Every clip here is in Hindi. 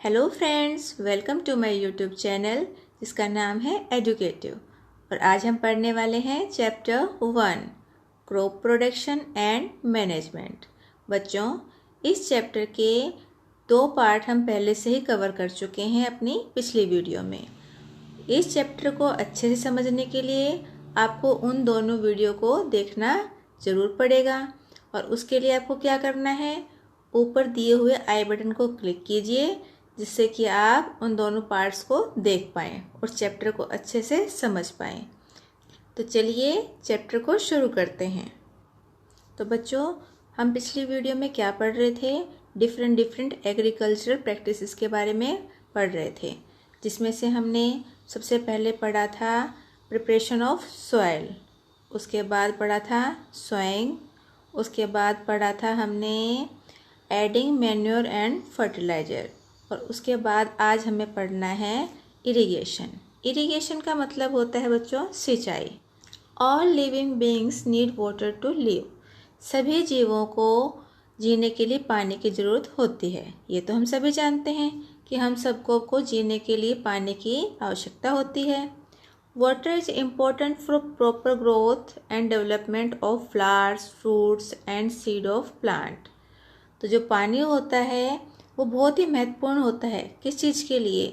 Hello friends, welcome to my YouTube channel जिसका नाम है एडुकेटिव। और आज हम पढ़ने वाले हैं chapter 1 crop production and management. बच्चों, इस चैप्टर के 2 पार्ट हम पहले से ही कवर कर चुके हैं अपनी पिछली वीडियो में। इस चैप्टर को अच्छे से समझने के लिए आपको उन दोनों वीडियो को देखना ज़रूर पड़ेगा। और उसके लिए आपको क्या करना है, ऊपर दिए हुए आई बटन को क्लिक कीजिए जिससे कि आप उन दोनों पार्ट्स को देख पाएँ और चैप्टर को अच्छे से समझ पाएँ। तो चलिए चैप्टर को शुरू करते हैं। तो बच्चों, हम पिछली वीडियो में क्या पढ़ रहे थे, डिफरेंट एग्रीकल्चरल प्रैक्टिसेस के बारे में पढ़ रहे थे, जिसमें से हमने सबसे पहले पढ़ा था प्रिपरेशन ऑफ सॉइल, उसके बाद पढ़ा था सोइंग, उसके बाद पढ़ा था हमने एडिंग मैन्योर एंड फर्टिलाइज़र, और उसके बाद आज हमें पढ़ना है इरिगेशन। इरिगेशन का मतलब होता है बच्चों सिंचाई। All living beings need water to live. सभी जीवों को जीने के लिए पानी की ज़रूरत होती है। ये तो हम सभी जानते हैं कि हम सबको को जीने के लिए पानी की आवश्यकता होती है। Water is important for proper growth and development of flowers, fruits and seed of plant. तो जो पानी होता है वो बहुत ही महत्वपूर्ण होता है। किस चीज़ के लिए?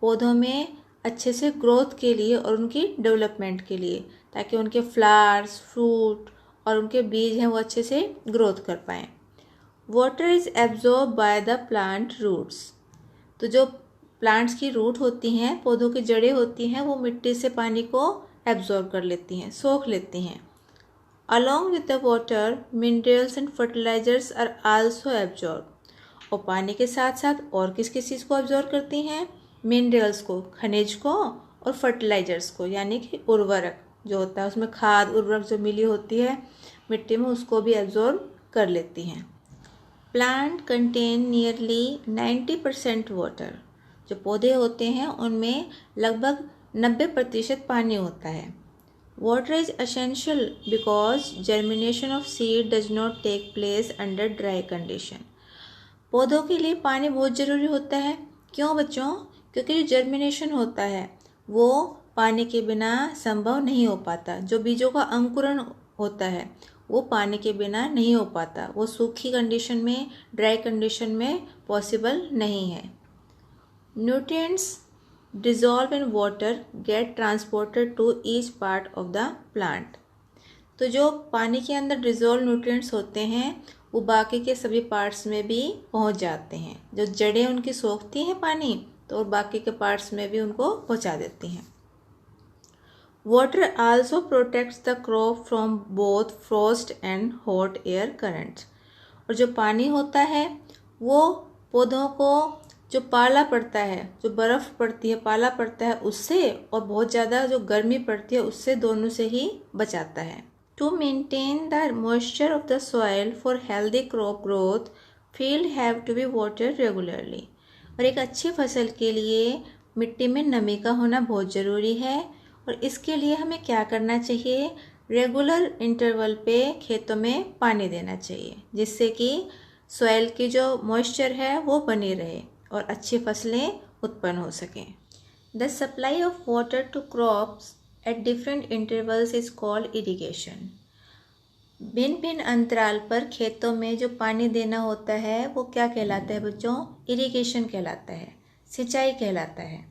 पौधों में अच्छे से ग्रोथ के लिए और उनकी डेवलपमेंट के लिए, ताकि उनके फ्लावर्स, फ्रूट और उनके बीज हैं वो अच्छे से ग्रोथ कर पाएँ। Water is absorb by the plant roots. तो जो प्लांट्स की रूट होती हैं, पौधों की जड़ें होती हैं, वो मिट्टी से पानी को एब्जॉर्ब कर लेती हैं, सोख लेती हैं। Along with the water, minerals and fertilizers are also absorbed. और पानी के साथ साथ और किस किस चीज़ को ऑब्जॉर्व करती हैं? मिनरल्स को, खनिज को, और फर्टिलाइजर्स को, यानी कि उर्वरक जो होता है उसमें खाद उर्वरक जो मिली होती है मिट्टी में, उसको भी एब्जॉर्ब कर लेती हैं। Plant contain nearly 90% water. जो पौधे होते हैं उनमें लगभग 90% पानी होता है। Water is essential because germination of seed does not take place under dry condition. पौधों के लिए पानी बहुत ज़रूरी होता है। क्यों बच्चों? क्योंकि जो जर्मिनेशन होता है वो पानी के बिना संभव नहीं हो पाता। जो बीजों का अंकुरण होता है वो पानी के बिना नहीं हो पाता, वो सूखी कंडीशन में, ड्राई कंडीशन में पॉसिबल नहीं है। Nutrients dissolve in water get transported to each part of the plant। तो जो पानी के अंदर डिजोल्व न्यूट्रिएंट्स होते हैं वो बाकी के सभी पार्ट्स में भी पहुंच जाते हैं। जो जड़ें उनकी सोखती हैं पानी, तो और बाकी के पार्ट्स में भी उनको पहुंचा देती हैं। Water also protects the crop from both Frost and hot air currents. और जो पानी होता है वो पौधों को जो पाला पड़ता है, जो बर्फ़ पड़ती है, पाला पड़ता है उससे, और बहुत ज़्यादा जो गर्मी पड़ती है उससे, दोनों से ही बचाता है। To maintain the moisture of the soil for healthy crop growth, field have to be water regularly. और एक अच्छी फसल के लिए मिट्टी में नमी का होना बहुत ज़रूरी है। और इसके लिए हमें क्या करना चाहिए? रेगुलर इंटरवल पे खेतों में पानी देना चाहिए, जिससे कि सॉइल की जो मॉइस्चर है वो बनी रहे और अच्छी फसलें उत्पन्न हो सकें। The supply of water to crops at different intervals is called irrigation. भिन्न भिन्न अंतराल पर खेतों में जो पानी देना होता है वो क्या कहलाता है बच्चों? इरिगेशन कहलाता है, सिंचाई कहलाता है।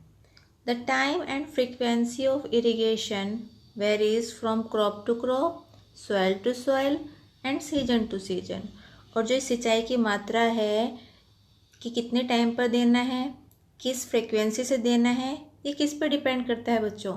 The time and frequency of irrigation varies from crop to crop, soil to soil and season to season. और जो सिंचाई की मात्रा है कि कितने टाइम पर देना है, किस फ्रीक्वेंसी से देना है, ये किस पर डिपेंड करता है बच्चों?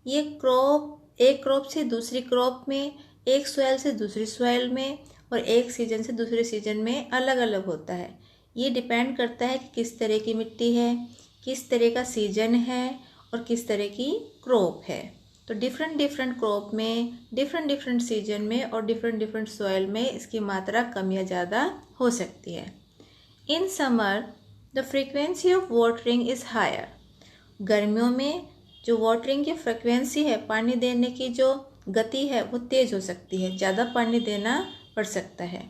ये एक क्रॉप से दूसरी क्रॉप में, एक सॉइल से दूसरी सॉइल में, और एक सीजन से दूसरे सीजन में अलग अलग होता है। ये डिपेंड करता है कि किस तरह की मिट्टी है, किस तरह का सीजन है और किस तरह की क्रॉप है। तो डिफरेंट क्रॉप में, डिफरेंट सीजन में और डिफरेंट सॉइल में इसकी मात्रा कम या ज़्यादा हो सकती है। In summer the frequency of watering is higher. गर्मियों में जो वाटरिंग की फ्रीक्वेंसी है, पानी देने की जो गति है वो तेज़ हो सकती है, ज़्यादा पानी देना पड़ सकता है।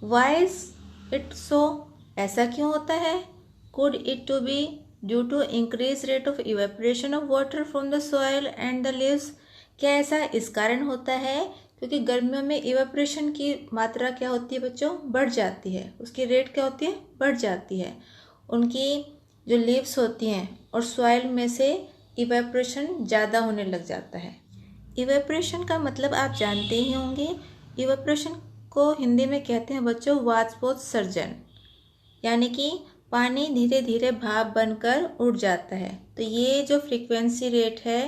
Why is it so? ऐसा क्यों होता है? Could it to be due to increased rate of evaporation of water from the soil and the leaves? क्या ऐसा इस कारण होता है क्योंकि गर्मियों में इवेपोरेशन की मात्रा क्या होती है बच्चों, बढ़ जाती है, उसकी रेट क्या होती है, बढ़ जाती है। उनकी जो लीव्स होती हैं और सॉइल में से इवेपोरेशन ज़्यादा होने लग जाता है। इवेपोरेशन का मतलब आप जानते ही होंगे। इवेपोरेशन को हिंदी में कहते हैं बच्चों वाष्पोत्सर्जन, यानी कि पानी धीरे धीरे भाप बनकर उड़ जाता है। तो ये जो फ्रीक्वेंसी रेट है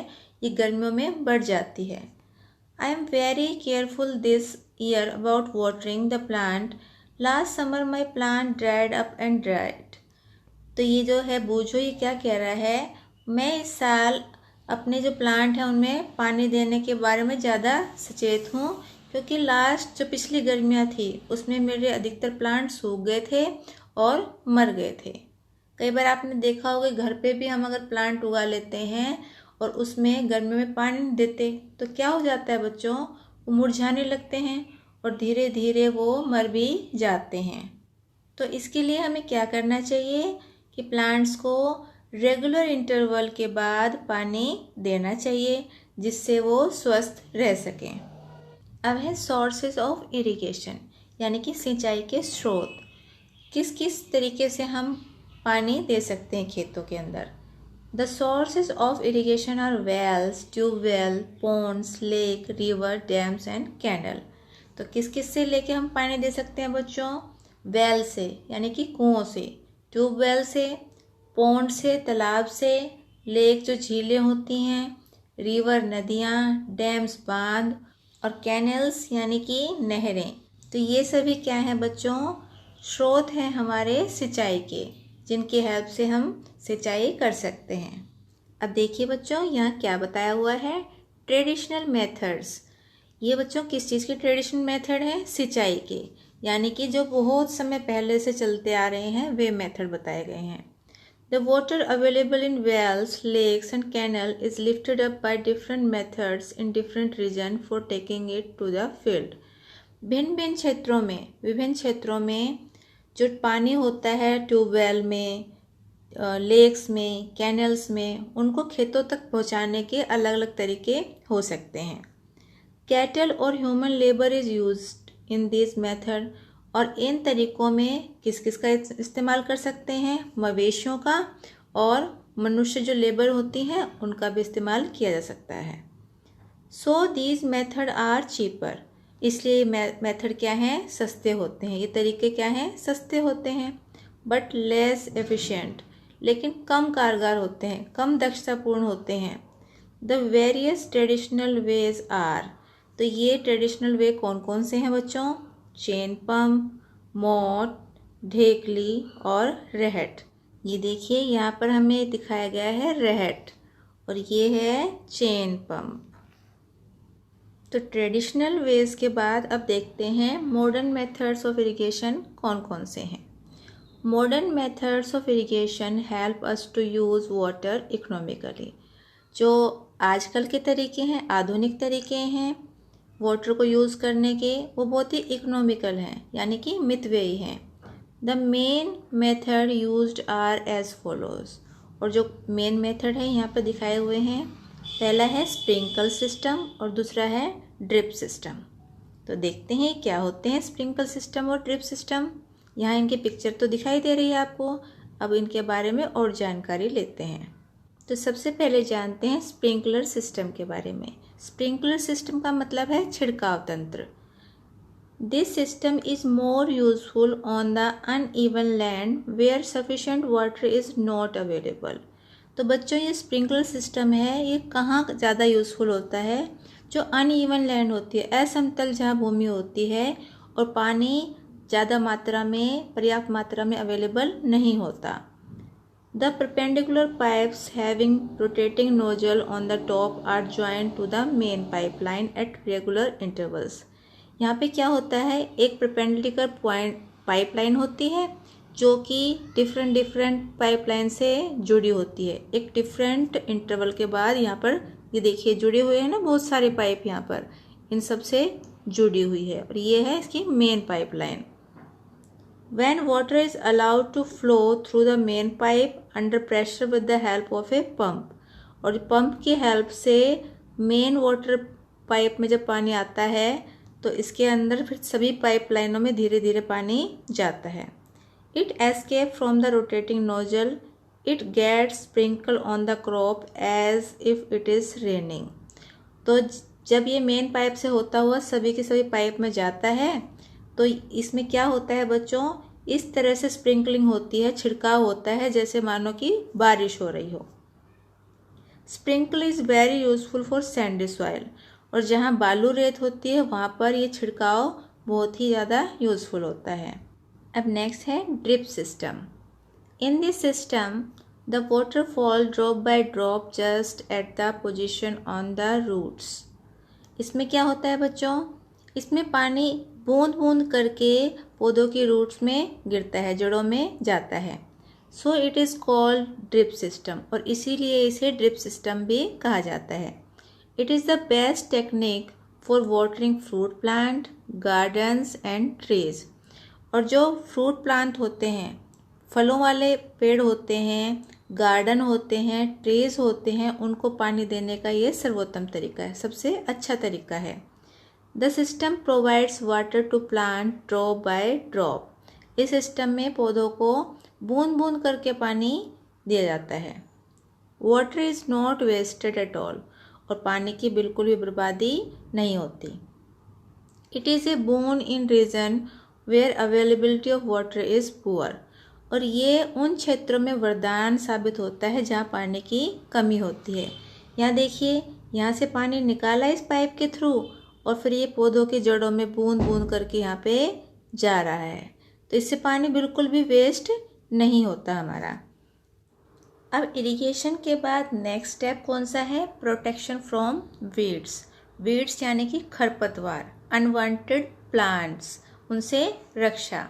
ये गर्मियों में बढ़ जाती है। I am very careful this year about watering the plant. Last summer my plant dried up and dried. तो ये जो है बूझो, ये क्या कह रहा है, मैं इस साल अपने जो प्लांट हैं उनमें पानी देने के बारे में ज़्यादा सचेत हूँ, क्योंकि लास्ट जो पिछली गर्मियाँ थी उसमें मेरे अधिकतर प्लांट सूख गए थे और मर गए थे। कई बार आपने देखा होगा घर पे भी हम अगर प्लांट उगा लेते हैं और उसमें गर्मियों में पानी नहीं देते तो क्या हो जाता है बच्चों, वो मुरझाने लगते हैं और धीरे धीरे वो मर भी जाते हैं। तो इसके लिए हमें क्या करना चाहिए कि प्लांट्स को रेगुलर इंटरवल के बाद पानी देना चाहिए जिससे वो स्वस्थ रह सकें। अब है सोर्सेज ऑफ इरिगेशन, यानी कि सिंचाई के स्रोत। किस किस तरीके से हम पानी दे सकते हैं खेतों के अंदर। The sources of irrigation are wells, tubewell, ponds, lake, river, dams and canal. तो किस किस से लेके हम पानी दे सकते हैं बच्चों, वेल से यानी कि कुओं से, ट्यूबवेल से, पॉन्ड से तालाब से, लेक जो झीलें होती हैं, रिवर नदियाँ, डैम्स बांध और कैनल्स यानी कि नहरें। तो ये सभी क्या हैं बच्चों, स्रोत हैं हमारे सिंचाई के, जिनकी हेल्प से हम सिंचाई कर सकते हैं। अब देखिए बच्चों यहाँ क्या बताया हुआ है, ट्रेडिशनल मेथड्स। ये बच्चों किस चीज़ के ट्रेडिशनल मेथड हैं, सिंचाई के, यानी कि जो बहुत समय पहले से चलते आ रहे हैं वे मेथड बताए गए हैं। The water available in wells, lakes and canal is lifted up by different methods in different region for taking it to the field. भिन्न भिन्न क्षेत्रों में, विभिन्न क्षेत्रों में जो पानी होता है ट्यूबवेल में, लेक्स में, कैनल्स में, उनको खेतों तक पहुंचाने के अलग अलग तरीके हो सकते हैं। कैटल और human labour is used in this method. और इन तरीकों में किस किस का इस्तेमाल कर सकते हैं, मवेशियों का और मनुष्य जो लेबर होती हैं उनका भी इस्तेमाल किया जा सकता है। So these method are cheaper. इसलिए मेथड क्या हैं, सस्ते होते हैं। ये तरीके क्या हैं, सस्ते होते हैं। बट लेस एफिशिएंट, लेकिन कम कारगर होते हैं, कम दक्षतापूर्ण होते हैं। The various traditional ways are. तो ये ट्रेडिशनल वे कौन कौन से हैं बच्चों, चेन पंप, मोट, ढेकली और रहट। ये देखिए यहाँ पर हमें दिखाया गया है रहट और ये है चेन पंप। तो ट्रेडिशनल वेज के बाद अब देखते हैं मॉडर्न मेथड्स ऑफ इरिगेशन कौन कौन से हैं। Modern methods of irrigation help us to use water economically. जो आजकल के तरीके हैं, आधुनिक तरीके हैं वाटर को यूज़ करने के, वो बहुत ही इकोनॉमिकल हैं, यानी कि मितव्ययी हैं। The main method used are as follows. और जो मेन मेथड है यहाँ पर दिखाए हुए हैं, पहला है स्प्रिंकल सिस्टम और दूसरा है ड्रिप सिस्टम। तो देखते हैं क्या होते हैं स्प्रिंकल सिस्टम और ड्रिप सिस्टम। यहाँ इनकी पिक्चर तो दिखाई दे रही है आपको, अब इनके बारे में और जानकारी लेते हैं। तो सबसे पहले जानते हैं स्प्रिंकलर सिस्टम के बारे में। स्प्रिंकलर सिस्टम का मतलब है छिड़काव तंत्र। This system is more useful on the uneven land where sufficient water is not available. तो बच्चों ये स्प्रिंकलर सिस्टम है, ये कहाँ ज़्यादा यूज़फुल होता है, जो अनइवन लैंड होती है, असमतल जहाँ भूमि होती है और पानी ज़्यादा मात्रा में, पर्याप्त मात्रा में अवेलेबल नहीं होता। The perpendicular pipes having rotating nozzle on the top are joined to the main pipeline at regular intervals. यहाँ पे क्या होता है, एक परपेंडिकुलर पाइपलाइन होती है जो कि डिफरेंट पाइपलाइन से जुड़ी होती है। एक डिफरेंट इंटरवल के बाद यहाँ पर ये देखिए जुड़े हुए हैं ना बहुत सारे पाइप, यहाँ पर इन सब से जुड़ी हुई है और ये है इसकी main pipeline. When water is allowed to flow through the main pipe under pressure with the help of a pump, और पंप की हेल्प से मेन वाटर पाइप में जब पानी आता है तो इसके अंदर फिर सभी पाइपलाइनों में धीरे धीरे पानी जाता है. It escapes from the rotating nozzle. It gets sprinkled on the crop as if it is raining. तो जब ये मेन पाइप से होता हुआ सभी के सभी पाइप में जाता है तो इसमें क्या होता है बच्चों, इस तरह से स्प्रिंकलिंग होती है, छिड़काव होता है जैसे मानो कि बारिश हो रही हो. Sprinkle is very useful for Sandy soil, और जहाँ बालू रेत होती है वहाँ पर ये छिड़काव बहुत ही ज़्यादा यूजफुल होता है. अब नेक्स्ट है drip system. In this system the water fall drop by drop just at the position on the roots. इसमें क्या होता है बच्चों, इसमें पानी बूंद बूंद करके पौधों की रूट्स में गिरता है, जड़ों में जाता है. So it is called drip system, और इसीलिए इसे ड्रिप सिस्टम भी कहा जाता है. It is the best technique for watering fruit plant, gardens and trees. और जो फ्रूट प्लांट होते हैं, फलों वाले पेड़ होते हैं, गार्डन होते हैं, ट्रीज होते हैं, उनको पानी देने का ये सर्वोत्तम तरीका है, सबसे अच्छा तरीका है. The system provides water to plant drop by drop. इस सिस्टम में पौधों को बूंद बूंद करके पानी दिया जाता है. Water is not wasted at all, और पानी की बिल्कुल भी बर्बादी नहीं होती. It is a boon in region where availability of water is poor, और ये उन क्षेत्रों में वरदान साबित होता है जहाँ पानी की कमी होती है. यहाँ देखिए, यहाँ से पानी निकाला इस पाइप के थ्रू और फिर ये पौधों की जड़ों में बूंद बूंद करके यहाँ पे जा रहा है, तो इससे पानी बिल्कुल भी वेस्ट नहीं होता हमारा. अब इरिगेशन के बाद नेक्स्ट स्टेप कौन सा है, प्रोटेक्शन फ्रॉम वीड्स. वीड्स यानी कि खरपतवार, अनवांटेड प्लांट्स, उनसे रक्षा.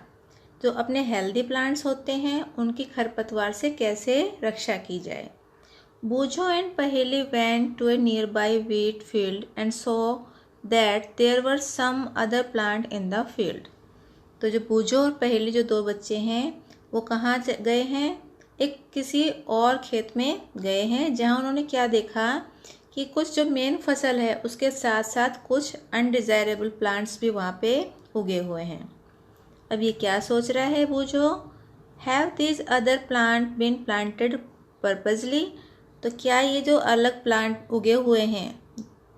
जो अपने हेल्दी प्लांट्स होते हैं उनकी खरपतवार से कैसे रक्षा की जाए. Boojho and Paheli went to a nearby wheat field and saw that there were some other plant in the field. तो जो बूझो और पहेली जो दो बच्चे हैं वो कहाँ गए हैं, एक किसी और खेत में गए हैं जहाँ उन्होंने क्या देखा कि कुछ जो मेन फसल है उसके साथ साथ कुछ अनडिज़ायरेबल प्लांट्स भी वहाँ पे उगे हुए हैं. अब ये क्या सोच रहा है बूझो, have these other plant been planted purposely. तो क्या ये जो अलग प्लांट उगे हुए हैं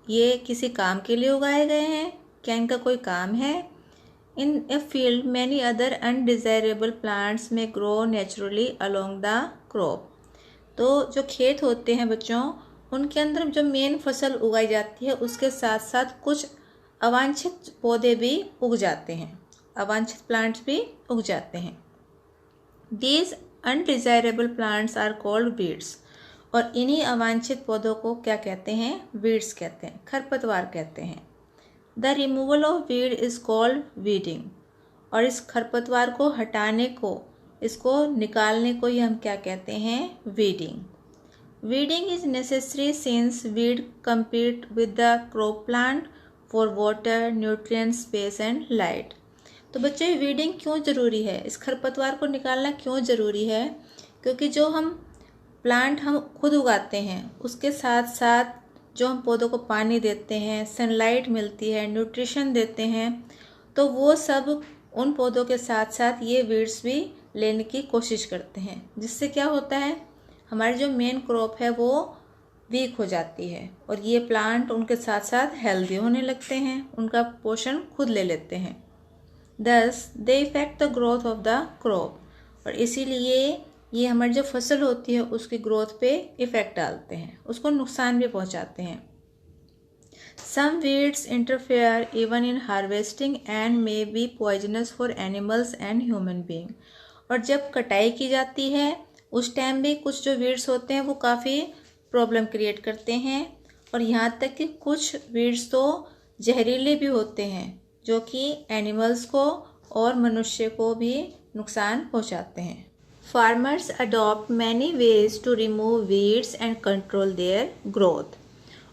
ये किसी काम के लिए उगाए गए हैं, क्या इनका कोई काम है. In a field many other undesirable plants में grow naturally along the crop. तो जो खेत होते हैं बच्चों, उनके अंदर जो मेन फसल उगाई जाती है उसके साथ साथ कुछ अवांछित पौधे भी उग जाते हैं, अवांछित प्लांट्स भी उग जाते हैं. These undesirable plants are called weeds, और इन्हीं अवांछित पौधों को क्या कहते हैं, वीड्स कहते हैं, खरपतवार कहते हैं. The removal of weed is called weeding, और इस खरपतवार को हटाने को, इसको निकालने को ही हम क्या कहते हैं, weeding. Weeding is necessary since weed compete with the crop plant for water, nutrient, space and light. तो बच्चों ये वीडिंग क्यों ज़रूरी है, इस खरपतवार को निकालना क्यों ज़रूरी है, क्योंकि जो हम प्लांट हम खुद उगाते हैं उसके साथ साथ जो हम पौधों को पानी देते हैं, सनलाइट मिलती है, न्यूट्रिशन देते हैं, तो वो सब उन पौधों के साथ साथ ये वीड्स भी लेने की कोशिश करते हैं, जिससे क्या होता है, हमारी जो मेन क्रॉप है वो वीक हो जाती है और ये प्लांट उनके साथ साथ हेल्दी होने लगते हैं, उनका पोषण खुद ले लेते हैं. Thus they affect the growth of the crop, और इसीलिए ये हमारी जो फसल होती है उसकी ग्रोथ पे इफ़ेक्ट डालते हैं, उसको नुकसान भी पहुंचाते हैं. Some weeds interfere even in harvesting and may be poisonous for animals and human being. और जब कटाई की जाती है उस टाइम भी कुछ जो वीड्स होते हैं वो काफ़ी प्रॉब्लम क्रिएट करते हैं, और यहाँ तक कि कुछ वीड्स तो जहरीले भी होते हैं जो कि एनिमल्स को और मनुष्य को भी नुकसान पहुँचाते हैं. Farmers adopt many ways to remove weeds and control their growth.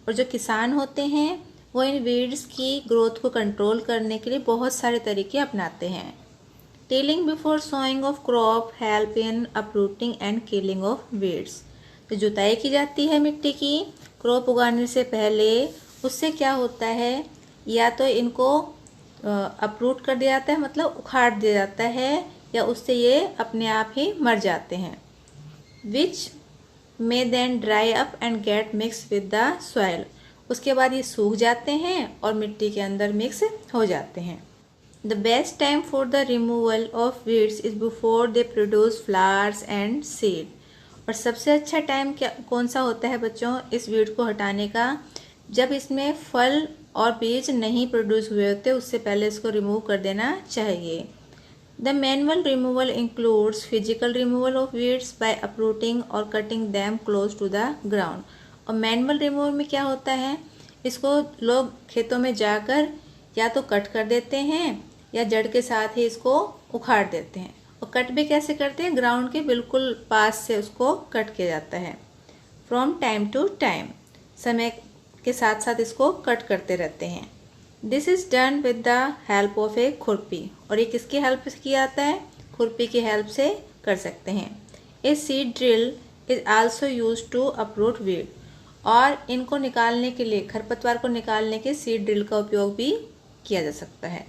और जो किसान होते हैं वो इन weeds की ग्रोथ को कंट्रोल करने के लिए बहुत सारे तरीके अपनाते हैं. Tilling before sowing of crop help in uprooting and killing of weeds. तो जुताई की जाती है मिट्टी की क्रॉप उगाने से पहले। उससे क्या होता है, या तो इनको अपरूट कर दिया जाता है, मतलब उखाड़ दिया जाता है, या उससे ये अपने आप ही मर जाते हैं। Which may then dry up and get mix with the soil. उसके बाद ये सूख जाते हैं और मिट्टी के अंदर मिक्स हो जाते हैं। The best time for the removal of weeds is before they produce flowers and seed. और सबसे अच्छा टाइम क्या कौन सा होता है बच्चों इस वीड को हटाने का, जब इसमें फल और बीज नहीं प्रोड्यूस हुए होते, उससे पहले इसको रिमूव कर देना चाहिए। The manual removal includes physical removal of weeds by uprooting और cutting them close to the ground. और मैनुअल रिमूवल में क्या होता है, इसको लोग खेतों में जाकर या तो कट कर देते हैं या जड़ के साथ ही इसको उखाड़ देते हैं। और कट भी कैसे करते हैं, ग्राउंड के बिल्कुल पास से उसको कट किया जाता है। फ्रॉम टाइम टू टाइम, समय के साथ साथ इसको कट करते रहते हैं। This is done with the help of a khurpi. और ये किसकी हेल्प से किया जाता है, खुरपी की हेल्प से कर सकते हैं। A seed drill is also use to uproot weed. और इनको निकालने के लिए, खरपतवार को निकालने के सीड ड्रिल का उपयोग भी किया जा सकता है।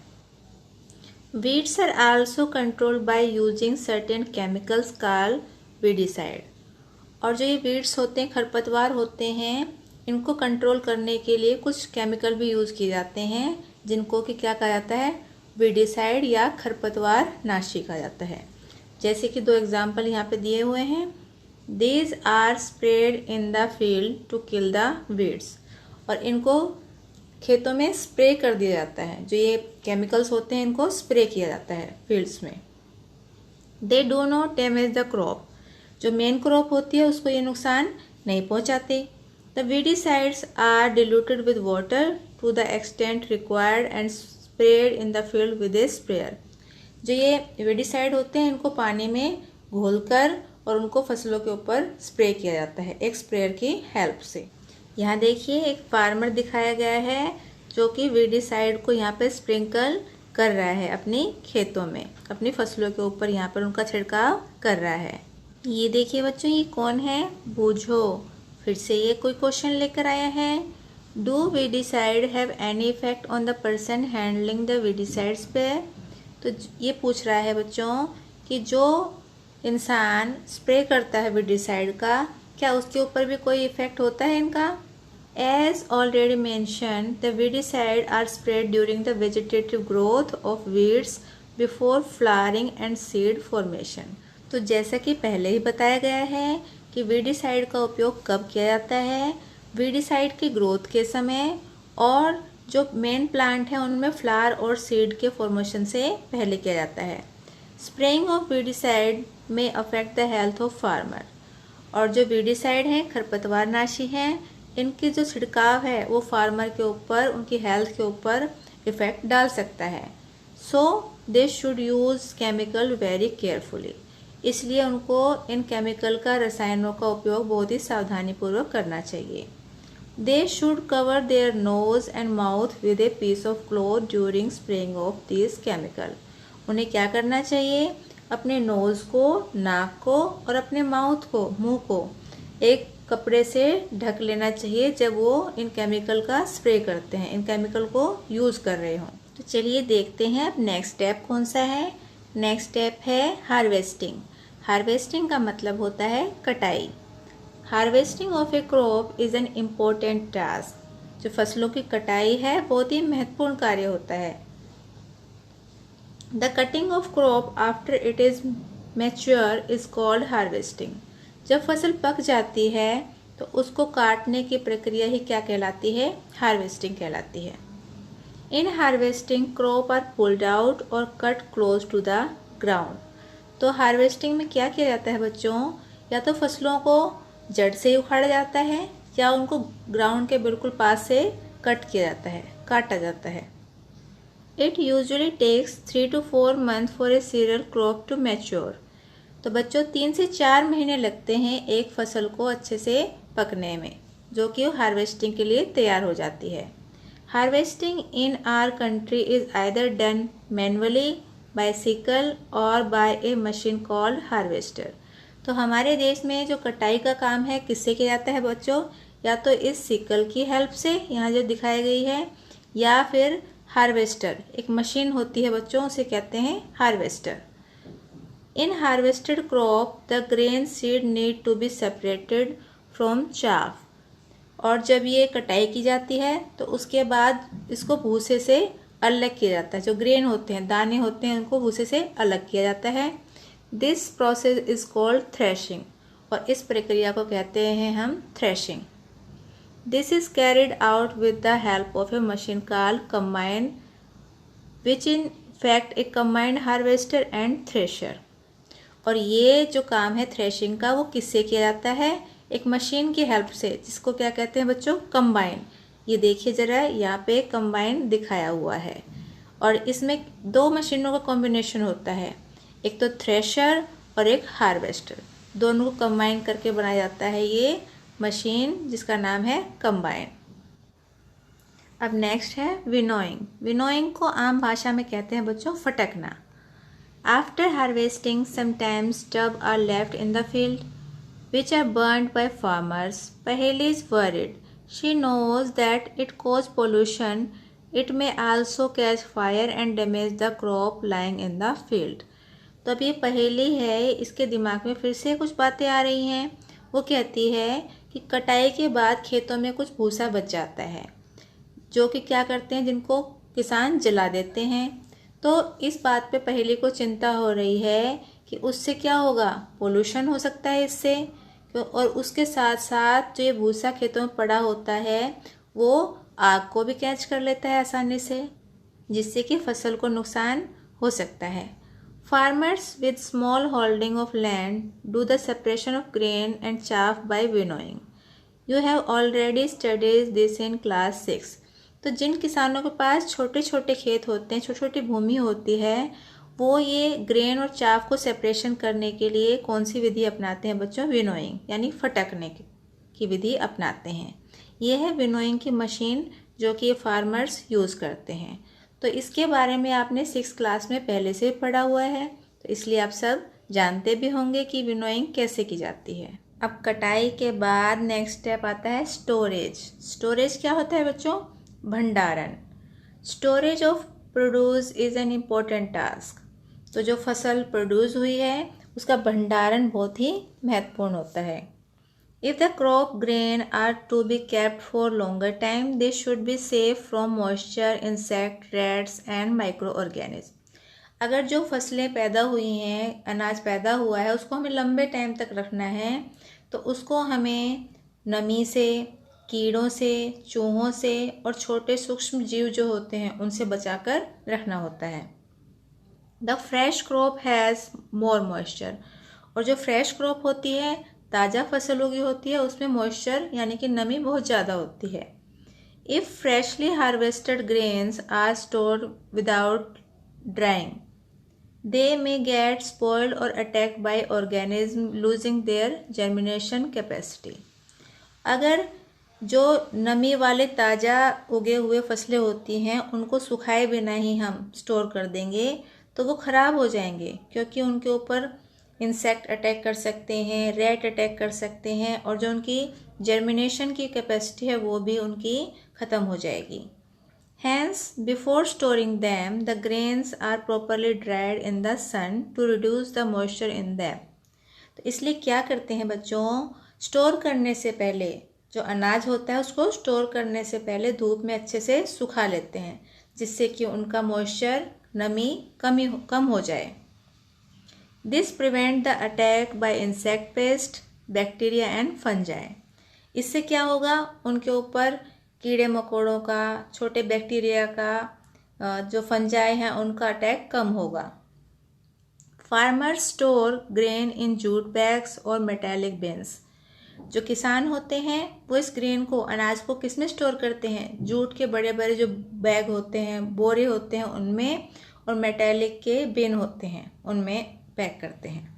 Weeds are also controlled by using certain chemicals called weedicide. और जो ये वीड्स होते हैं, खरपतवार होते हैं, इनको कंट्रोल करने के लिए कुछ केमिकल भी यूज़ किए जाते हैं, जिनको कि क्या कहा जाता है, वीडिसाइड या खरपतवार नाशी कहा जाता है। जैसे कि 2 एग्जाम्पल यहाँ पे दिए हुए हैं। These are spread in the field to kill the weeds. और इनको खेतों में स्प्रे कर दिया जाता है, जो ये केमिकल्स होते हैं इनको स्प्रे किया जाता है फील्ड्स में। They do not damage the crop. जो मेन क्रॉप होती है उसको ये नुकसान नहीं पहुंचाते। The weedicides are diluted with water to the extent required and spread in the field with a sprayer. जो ये वीडिसाइड होते हैं इनको पानी में घोलकर और उनको फसलों के ऊपर स्प्रे किया जाता है एक स्प्रेयर की हेल्प से। यहाँ देखिए एक फार्मर दिखाया गया है जो कि वीडिसाइड को यहाँ पे स्प्रिंकल कर रहा है अपनी खेतों में, अपनी फसलों के ऊपर यहाँ पर उनका छिड़काव कर रहा है। ये देखिए बच्चों, ये कौन है, बूझो। फिर से ये कोई क्वेश्चन लेकर आया है। Do weedicide have any effect on the person handling the weedicides पे। तो ये पूछ रहा है बच्चों कि जो इंसान स्प्रे करता है वीडिसाइड का, क्या उसके ऊपर भी कोई इफेक्ट होता है इनका। As already mention, the weedicide are spread during the vegetative growth of weeds before flowering and seed formation. तो जैसा कि पहले ही बताया गया है कि वीडिसाइड का उपयोग कब किया जाता है, वीडिसाइड की ग्रोथ के समय और जो मेन प्लांट है उनमें फ्लावर और सीड के फॉर्मेशन से पहले किया जाता है। स्प्रेइंग ऑफ वीडिसाइड में affect the health of farmer. और जो वीडिसाइड हैं, खरपतवार नाशी हैं, इनकी जो छिड़काव है वो फार्मर के ऊपर, उनकी हेल्थ के ऊपर इफेक्ट डाल सकता है। So they should use chemical very carefully. इसलिए उनको इन केमिकल का, रसायनों का उपयोग बहुत ही सावधानी पूर्वक करना चाहिए। They should cover their nose and mouth with a piece of cloth during spraying of this chemical. उन्हें क्या करना चाहिए, अपने नोज़ को, नाक को और अपने माउथ को, मुंह को एक कपड़े से ढक लेना चाहिए जब वो इन केमिकल का स्प्रे करते हैं, इन केमिकल को यूज़ कर रहे हों। तो चलिए देखते हैं अब नेक्स्ट स्टेप कौन सा है। नेक्स्ट स्टेप है हार्वेस्टिंग। हार्वेस्टिंग का मतलब होता है कटाई। Harvesting of A crop is an important task. जो फसलों की कटाई है बहुत ही महत्वपूर्ण कार्य होता है। The cutting of crop after it is mature is called harvesting. जब फसल पक जाती है तो उसको काटने की प्रक्रिया ही क्या कहलाती है, हार्वेस्टिंग कहलाती है। In harvesting crop are pulled out और cut close to the ground. तो हार्वेस्टिंग में क्या किया जाता है बच्चों, या तो फसलों को जड़ से ही उखाड़ा जाता है या उनको ग्राउंड के बिल्कुल पास से कट किया जाता है, काटा जाता है। It usually takes 3 to 4 months for a cereal crop to mature. तो बच्चों 3 से 4 महीने लगते हैं एक फसल को अच्छे से पकने में, जो कि हार्वेस्टिंग के लिए तैयार हो जाती है। Harvesting in our country is either done manually by sickle और by a machine called harvester. तो हमारे देश में जो कटाई का काम है किससे किया जाता है बच्चों? या तो इस सिकल की हेल्प से, यहाँ जो दिखाई गई है, या फिर हार्वेस्टर, एक मशीन होती है बच्चों, उसे कहते हैं harvester. In harvested crop the grain seed need to be separated from chaff. और जब ये कटाई की जाती है तो उसके बाद इसको भूसे से अलग किया जाता है। जो ग्रेन होते हैं, दाने होते हैं, उनको भूसे से अलग किया जाता है। This process is called threshing, और इस प्रक्रिया को कहते हैं हम threshing. This is carried out with the help of A machine called combine, which in fact A combined harvester and thresher. और ये जो काम है थ्रेशिंग का, वो किससे किया जाता है? एक मशीन की हेल्प से, जिसको क्या कहते हैं बच्चों? कंबाइन। ये देखिए ज़रा, यहाँ पे कंबाइन दिखाया हुआ है, और इसमें दो मशीनों का कॉम्बिनेशन होता है, एक तो थ्रेशर और एक हार्वेस्टर। दोनों को कंबाइन करके बनाया जाता है ये मशीन, जिसका नाम है कंबाइन। अब नेक्स्ट है विनोइंग। विनोइंग को आम भाषा में कहते हैं बच्चों फटकना। After harvesting, sometimes stubs are left in the field, which are burned by farmers. Paheli is worried. She knows that it causes pollution. It may also catch fire and damage the crop lying in the field. तो अब ये पहेली है, इसके दिमाग में फिर से कुछ बातें आ रही हैं। वो कहती है कि कटाई के बाद खेतों में कुछ भूसा बच जाता है, जो कि क्या करते हैं, जिनको किसान जला देते हैं। तो इस बात पे पहेली को चिंता हो रही है कि उससे क्या होगा, पोल्यूशन हो सकता है इससे, और उसके साथ साथ जो ये भूसा खेतों में पड़ा होता है वो आग को भी कैच कर लेता है आसानी से, जिससे कि फसल को नुकसान हो सकता है। Farmers with small holding of land do the separation of grain and chaff by winnowing. You have already studies this in class 6। तो जिन किसानों के पास छोटे छोटे खेत होते हैं, छोटी छोटी भूमि होती है, वो ये ग्रेन और चाफ को सेपरेशन करने के लिए कौन सी विधि अपनाते हैं बच्चों? विनोइंग, यानी फटकने की विधि अपनाते हैं। ये है विनोइंग की मशीन, जो कि ये फार्मर्स यूज़ करते हैं। तो इसके बारे में आपने 6 क्लास में पहले से पढ़ा हुआ है, तो इसलिए आप सब जानते भी होंगे कि विनोइंग कैसे की जाती है। अब कटाई के बाद नेक्स्ट स्टेप आता है स्टोरेज। स्टोरेज क्या होता है बच्चों? भंडारण। Storage of produce is an important task. तो जो फसल प्रोड्यूस हुई है उसका भंडारण बहुत ही महत्वपूर्ण होता है। If the crop grain are to be kept for longer time, they should be safe from moisture, insect, rats and micro organism. अगर जो फसलें पैदा हुई हैं, अनाज पैदा हुआ है, उसको हमें लंबे टाइम तक रखना है, तो उसको हमें नमी से, कीड़ों से, चूहों से और छोटे सूक्ष्म जीव जो होते हैं उनसे बचाकर रखना होता है। The fresh crop has more moisture. और जो फ्रेश क्रॉप होती है, ताज़ा फसल उगी होती है, उसमें मॉइस्चर यानी कि नमी बहुत ज़्यादा होती है। If freshly harvested grains are stored without drying, they may get spoiled और attacked by organism losing their germination capacity. अगर जो नमी वाले ताज़ा उगे हुए फसलें होती हैं, उनको सुखाए बिना ही हम स्टोर कर देंगे तो वो ख़राब हो जाएंगे, क्योंकि उनके ऊपर इंसेक्ट अटैक कर सकते हैं, रैट अटैक कर सकते हैं, और जो उनकी जर्मिनेशन की कैपेसिटी है वो भी उनकी ख़त्म हो जाएगी। Hence before storing them the grains are properly dried in the sun to reduce the moisture in them. तो इसलिए क्या करते हैं बच्चों, स्टोर करने से पहले, जो अनाज होता है उसको स्टोर करने से पहले धूप में अच्छे से सुखा लेते हैं, जिससे कि उनका मॉइस्चर, नमी कम हो जाए। This prevent the attack by insect pest, bacteria and fungi. इससे क्या होगा, उनके ऊपर कीड़े मकोड़ों का, छोटे बैक्टीरिया का, जो फंजाई हैं उनका अटैक कम होगा। Farmers store grain in jute bags और मेटालिक बिन्स। जो किसान होते हैं वो इस ग्रेन को, अनाज को किस में स्टोर करते हैं? जूट के बड़े बड़े जो बैग होते हैं, बोरे होते हैं उनमें, और मेटालिक के बिन होते हैं उनमें पैक करते हैं।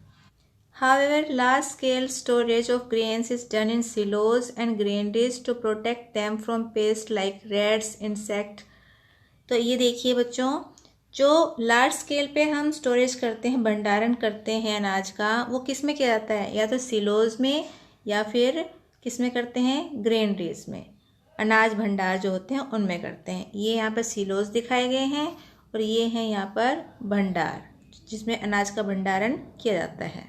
However, large scale storage of grains is done in silos and granaries to protect them from pests like rats, insect। तो ये देखिए बच्चों, जो लार्ज स्केल पे हम स्टोरेज करते हैं, भंडारण करते हैं अनाज का, वो किस में किया जाता है? या तो सिलोज में या फिर किस में करते हैं? ग्रेनरीज में, अनाज भंडार जो होते हैं उनमें करते हैं। ये यहाँ पर सिलोज दिखाए गए हैं और ये हैं यहाँ पर भंडार जिसमें अनाज का भंडारण किया जाता है।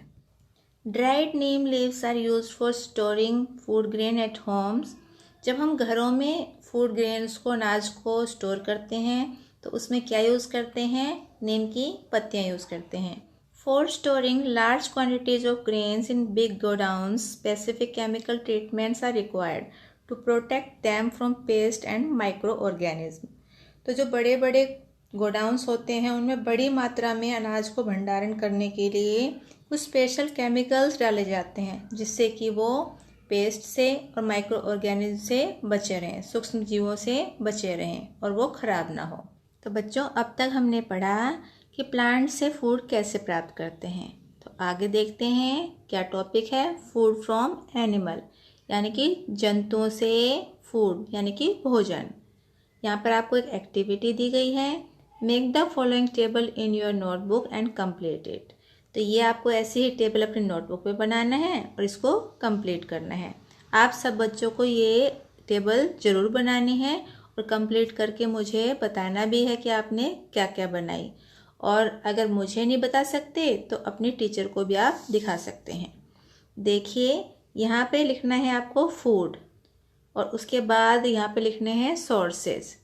Dried neem leaves are used for storing food grain at homes. जब हम घरों में फूड ग्रेन्स को, अनाज को स्टोर करते हैं तो उसमें क्या यूज़ करते हैं? नीम की पत्तियाँ यूज़ करते हैं। For storing large quantities of grains in big godowns specific chemical treatments are required to protect them from pest and micro organism. तो जो बड़े बड़े गोडाउन्स होते हैं उनमें बड़ी मात्रा में अनाज को भंडारण करने के लिए कुछ स्पेशल केमिकल्स डाले जाते हैं जिससे कि वो पेस्ट से और माइक्रो ऑर्गेनिज्म से बचे रहें, सूक्ष्म जीवों से बचे रहें और वो खराब ना हो। तो बच्चों, अब तक हमने पढ़ा कि प्लांट से फूड कैसे प्राप्त करते हैं। तो आगे देखते हैं क्या टॉपिक है। फूड फ्रॉम एनिमल, यानी कि जंतुओं से फूड यानी कि भोजन। यहाँ पर आपको एक एक्टिविटी दी गई है, make the following table in your notebook and complete it. तो ये आपको ऐसी ही टेबल अपनी नोटबुक पे बनाना है और इसको कंप्लीट करना है। आप सब बच्चों को ये टेबल ज़रूर बनानी है और कंप्लीट करके मुझे बताना भी है कि आपने क्या क्या बनाई। और अगर मुझे नहीं बता सकते तो अपनी टीचर को भी आप दिखा सकते हैं। देखिए, यहाँ पे लिखना है आपको फूड और उसके बाद यहाँ पे लिखने हैं सोर्सेज।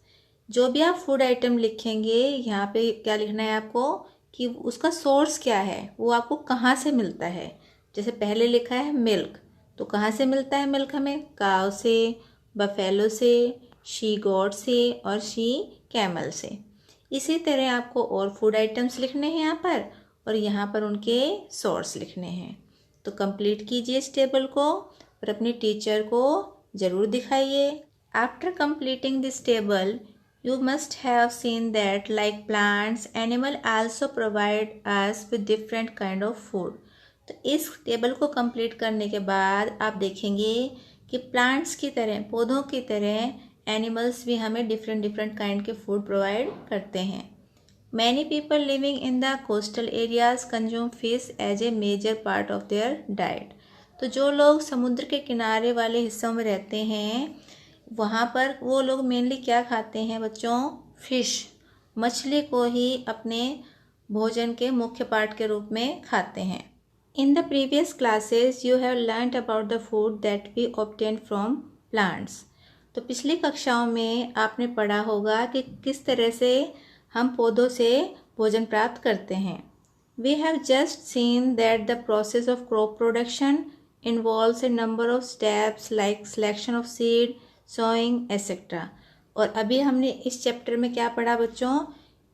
जो भी आप फूड आइटम लिखेंगे यहाँ पे क्या लिखना है आपको कि उसका सोर्स क्या है, वो आपको कहाँ से मिलता है। जैसे पहले लिखा है मिल्क, तो कहाँ से मिलता है मिल्क? हमें काव से, बफेलो से, शी गॉट से और शी कैमल से। इसी तरह आपको और फूड आइटम्स लिखने हैं यहाँ पर और यहाँ पर उनके सोर्स लिखने हैं। तो कंप्लीट कीजिए इस टेबल को और अपनी टीचर को ज़रूर दिखाइए। After completing this table you must have seen that like plants, animal also provide us with different kind of food। तो इस टेबल को कंप्लीट करने के बाद आप देखेंगे कि प्लांट्स की तरह, पौधों की तरह एनिमल्स भी हमें डिफरेंट डिफरेंट काइंड के फूड प्रोवाइड करते हैं। Many people living in the coastal areas consume fish as a major part of their diet. तो जो लोग समुद्र के किनारे वाले हिस्सों में रहते हैं वहाँ पर वो लोग मेनली क्या खाते हैं बच्चों? फिश, मछली को ही अपने भोजन के मुख्य पार्ट के रूप में खाते हैं। In the previous classes you have learned about the food that we obtain from plants. तो पिछली कक्षाओं में आपने पढ़ा होगा कि किस तरह से हम पौधों से भोजन प्राप्त करते हैं। We have just seen that the process of crop production involves a number of steps like selection of seed, sowing etcetera. और अभी हमने इस चैप्टर में क्या पढ़ा बच्चों?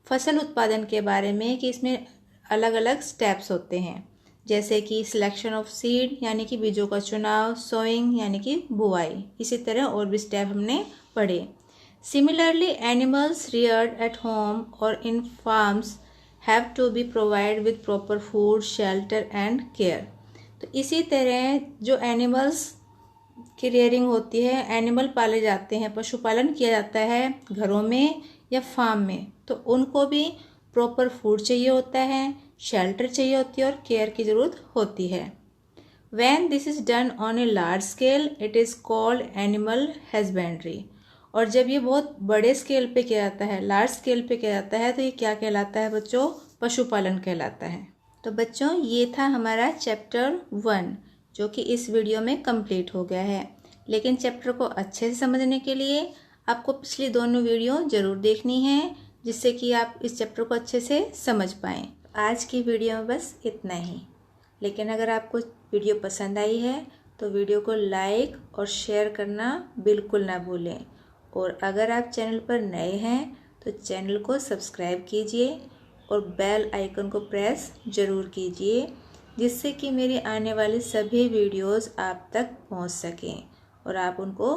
फसल उत्पादन के बारे में कि इसमें अलग अलग स्टेप्स होते हैं, जैसे कि सिलेक्शन ऑफ सीड यानी कि बीजों का चुनाव, सोइंग यानी कि बुआई। इसी तरह और भी स्टेप हमने पढ़े। Similarly animals reared at home और in farms have to be provide with proper food, shelter and care. तो इसी तरह जो एनिमल्स की रेयरिंग होती है, एनिमल पाले जाते हैं, पशुपालन किया जाता है घरों में या फार्म में, तो उनको भी प्रॉपर फूड चाहिए होता है, शेल्टर चाहिए होती है और केयर की ज़रूरत होती है। When this is done on a large scale it is called animal husbandry. और जब ये बहुत बड़े स्केल पे किया जाता है, लार्ज स्केल पे किया जाता है, तो ये क्या कहलाता है बच्चों? पशुपालन कहलाता है। तो बच्चों, ये था हमारा चैप्टर 1 जो कि इस वीडियो में कंप्लीट हो गया है। लेकिन चैप्टर को अच्छे से समझने के लिए आपको पिछली दोनों वीडियो ज़रूर देखनी है जिससे कि आप इस चैप्टर को अच्छे से समझ पाएँ। आज की वीडियो में बस इतना ही। लेकिन अगर आपको वीडियो पसंद आई है तो वीडियो को लाइक और शेयर करना बिल्कुल ना भूलें। और अगर आप चैनल पर नए हैं तो चैनल को सब्सक्राइब कीजिए और बेल आइकन को प्रेस ज़रूर कीजिए जिससे कि मेरी आने वाली सभी वीडियोस आप तक पहुंच सकें और आप उनको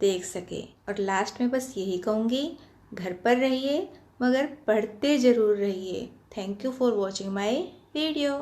देख सकें। और लास्ट में बस यही कहूँगी, घर पर रहिए मगर पढ़ते ज़रूर रहिए। Thank you for watching my video.